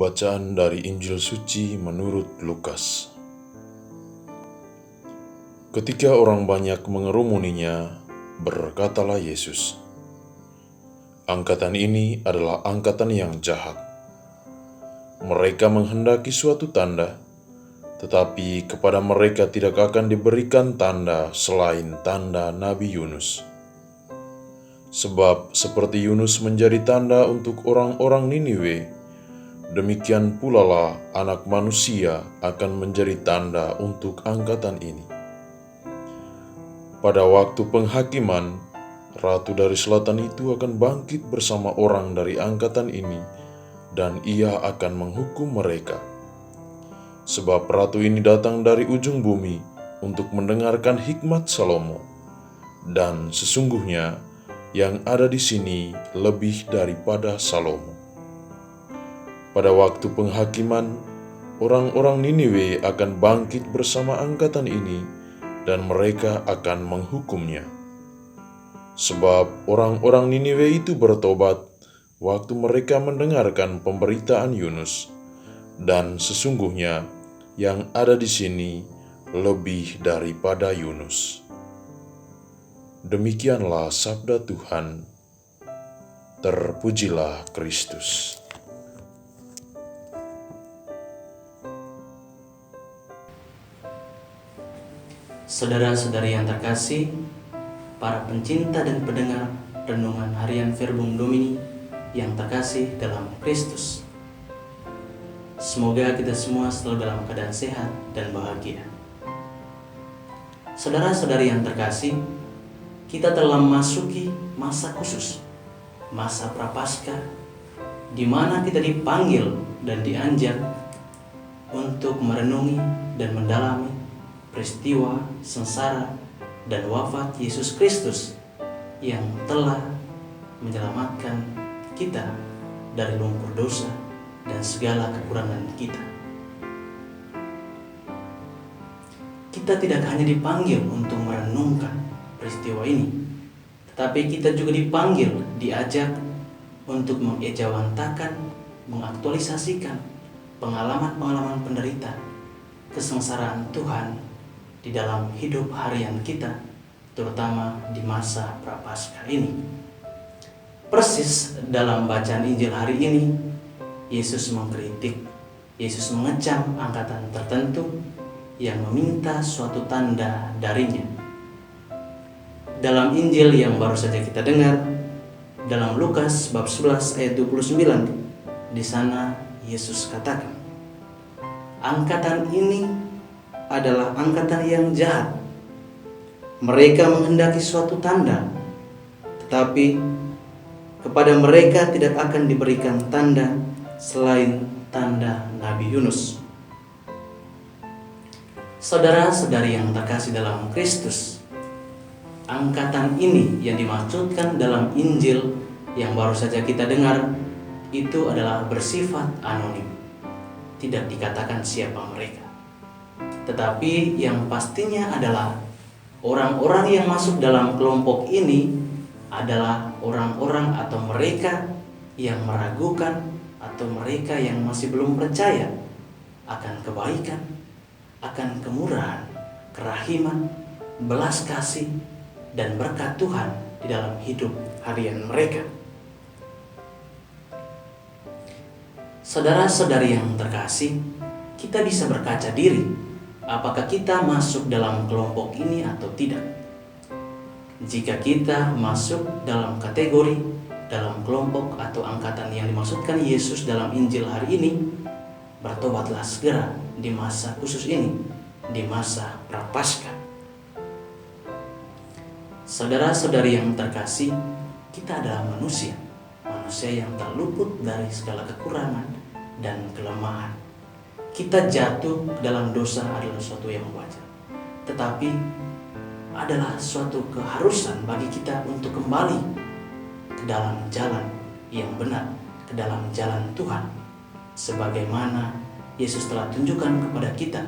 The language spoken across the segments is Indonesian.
Bacaan dari Injil Suci menurut Lukas. Ketika orang banyak mengerumuninya, berkatalah Yesus, "Angkatan ini adalah angkatan yang jahat. Mereka menghendaki suatu tanda, tetapi kepada mereka tidak akan diberikan tanda selain tanda Nabi Yunus. Sebab seperti Yunus menjadi tanda untuk orang-orang Niniwe, demikian pula lah Anak Manusia akan menjadi tanda untuk angkatan ini. Pada waktu penghakiman, Ratu dari Selatan itu akan bangkit bersama orang dari angkatan ini, dan ia akan menghukum mereka. Sebab Ratu ini datang dari ujung bumi untuk mendengarkan hikmat Salomo, dan sesungguhnya yang ada di sini lebih daripada Salomo. Pada waktu penghakiman, orang-orang Niniwe akan bangkit bersama angkatan ini, dan mereka akan menghukumnya. Sebab orang-orang Niniwe itu bertobat waktu mereka mendengarkan pemberitaan Yunus, dan sesungguhnya yang ada di sini lebih daripada Yunus." Demikianlah sabda Tuhan. Terpujilah Kristus. Saudara-saudari yang terkasih, para pencinta dan pendengar renungan harian Verbum Domini yang terkasih dalam Kristus. Semoga kita semua selalu dalam keadaan sehat dan bahagia. Saudara-saudari yang terkasih, kita telah memasuki masa khusus, masa Prapaskah, di mana kita dipanggil dan diajak untuk merenungi dan mendalami peristiwa sengsara dan wafat Yesus Kristus yang telah menyelamatkan kita dari lumpur dosa dan segala kekurangan kita. Kita tidak hanya dipanggil untuk merenungkan peristiwa ini, tetapi kita juga dipanggil, diajak untuk mengejawantakan, mengaktualisasikan pengalaman-pengalaman penderitaan, kesengsaraan Tuhan di dalam hidup harian kita, terutama di masa Prapaskah ini. Persis dalam bacaan Injil hari ini, Yesus mengkritik, Yesus mengecam angkatan tertentu yang meminta suatu tanda darinya. Dalam Injil yang baru saja kita dengar, dalam Lukas bab 11 ayat 29, di sana Yesus katakan, "Angkatan ini adalah angkatan yang jahat. Mereka menghendaki suatu tanda, tetapi kepada mereka tidak akan diberikan tanda selain tanda Nabi Yunus." Saudara-saudari yang terkasih dalam Kristus, angkatan ini yang dimaksudkan dalam Injil yang baru saja kita dengar itu adalah bersifat anonim. Tidak dikatakan siapa mereka. Tetapi yang pastinya adalah orang-orang yang masuk dalam kelompok ini adalah orang-orang atau mereka yang meragukan atau mereka yang masih belum percaya akan kebaikan, akan kemurahan, kerahiman, belas kasih, dan berkat Tuhan di dalam hidup harian mereka. Saudara-saudari yang terkasih, kita bisa berkaca diri apakah kita masuk dalam kelompok ini atau tidak. Jika kita masuk dalam kategori, dalam kelompok atau angkatan yang dimaksudkan Yesus dalam Injil hari ini, bertobatlah segera di masa khusus ini, di masa Prapaskah. Saudara-saudari yang terkasih, kita adalah manusia yang terluput dari segala kekurangan dan kelemahan. Kita jatuh dalam dosa adalah suatu yang wajar, tetapi adalah suatu keharusan bagi kita untuk kembali ke dalam jalan yang benar, ke dalam jalan Tuhan, sebagaimana Yesus telah tunjukkan kepada kita.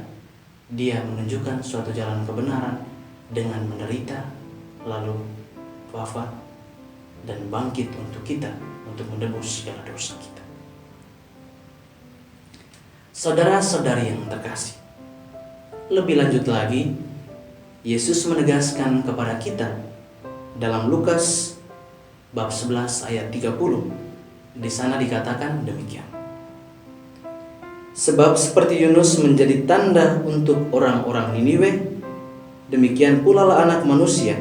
Dia menunjukkan suatu jalan kebenaran dengan menderita, lalu wafat, dan bangkit untuk kita, untuk menebus segala dosa kita. Saudara-saudari yang terkasih, lebih lanjut lagi, Yesus menegaskan kepada kita dalam Lukas bab 11 ayat 30. Di sana dikatakan demikian. Sebab seperti Yunus menjadi tanda untuk orang-orang Niniwe, demikian pula lah Anak Manusia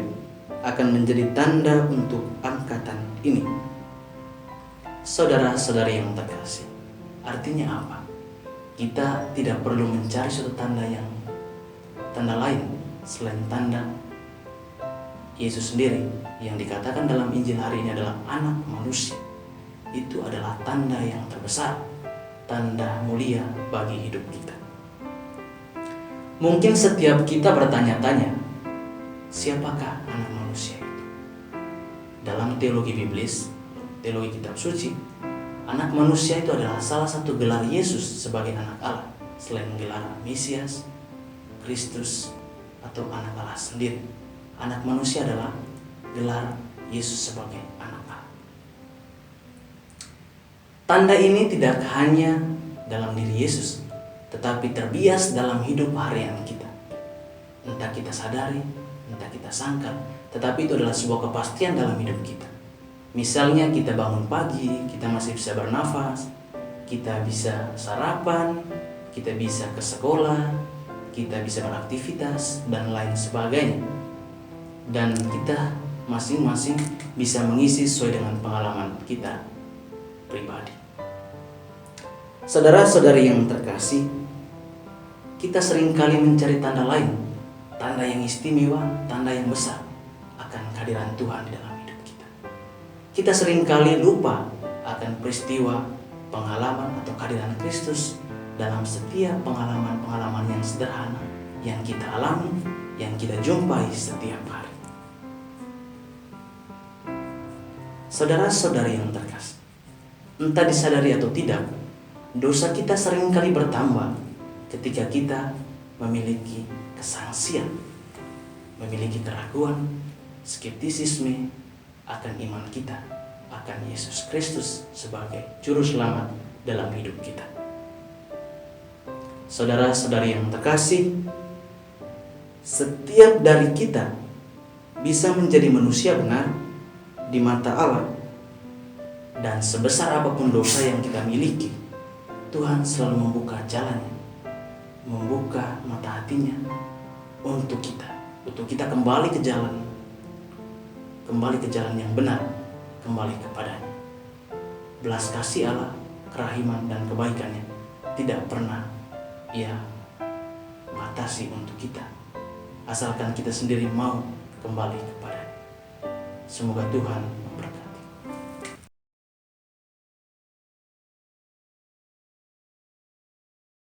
akan menjadi tanda untuk angkatan ini. Saudara-saudari yang terkasih, artinya apa? Kita tidak perlu mencari suatu tanda lain selain tanda Yesus sendiri yang dikatakan dalam Injil hari ini adalah Anak Manusia. Itu adalah tanda yang terbesar, tanda mulia bagi hidup kita. Mungkin setiap kita bertanya-tanya, siapakah Anak Manusia itu? Dalam teologi biblis, teologi kitab suci, Anak Manusia itu adalah salah satu gelar Yesus sebagai anak Allah, selain gelar Mesias, Kristus, atau anak Allah sendiri. Anak Manusia adalah gelar Yesus sebagai anak Allah. Tanda ini tidak hanya dalam diri Yesus, tetapi terbias dalam hidup harian kita. Entah kita sadari, entah kita sangkal, tetapi itu adalah sebuah kepastian dalam hidup kita. Misalnya kita bangun pagi, kita masih bisa bernafas, kita bisa sarapan, kita bisa ke sekolah, kita bisa beraktivitas, dan lain sebagainya. Dan kita masing-masing bisa mengisi sesuai dengan pengalaman kita pribadi. Saudara-saudari yang terkasih, kita seringkali mencari tanda lain, tanda yang istimewa, tanda yang besar akan kehadiran Tuhan di dalam hidup kita. Kita seringkali lupa akan peristiwa, pengalaman atau kehadiran Kristus dalam setiap pengalaman-pengalaman yang sederhana yang kita alami, yang kita jumpai setiap hari. Saudara-saudari yang terkasih, entah disadari atau tidak, dosa kita seringkali bertambah ketika kita memiliki kesangsian, memiliki keraguan, skeptisisme akan iman kita, akan Yesus Kristus sebagai juru selamat dalam hidup kita. Saudara-saudari yang terkasih, setiap dari kita bisa menjadi manusia benar di mata Allah, dan sebesar apapun dosa yang kita miliki, Tuhan selalu membuka jalannya, membuka mata hatinya untuk kita kembali ke jalan yang benar, kembali kepadanya. Belas kasih Allah, kerahiman dan kebaikannya tidak pernah Ia batasi untuk kita, asalkan kita sendiri mau kembali kepadanya. Semoga Tuhan memberkati.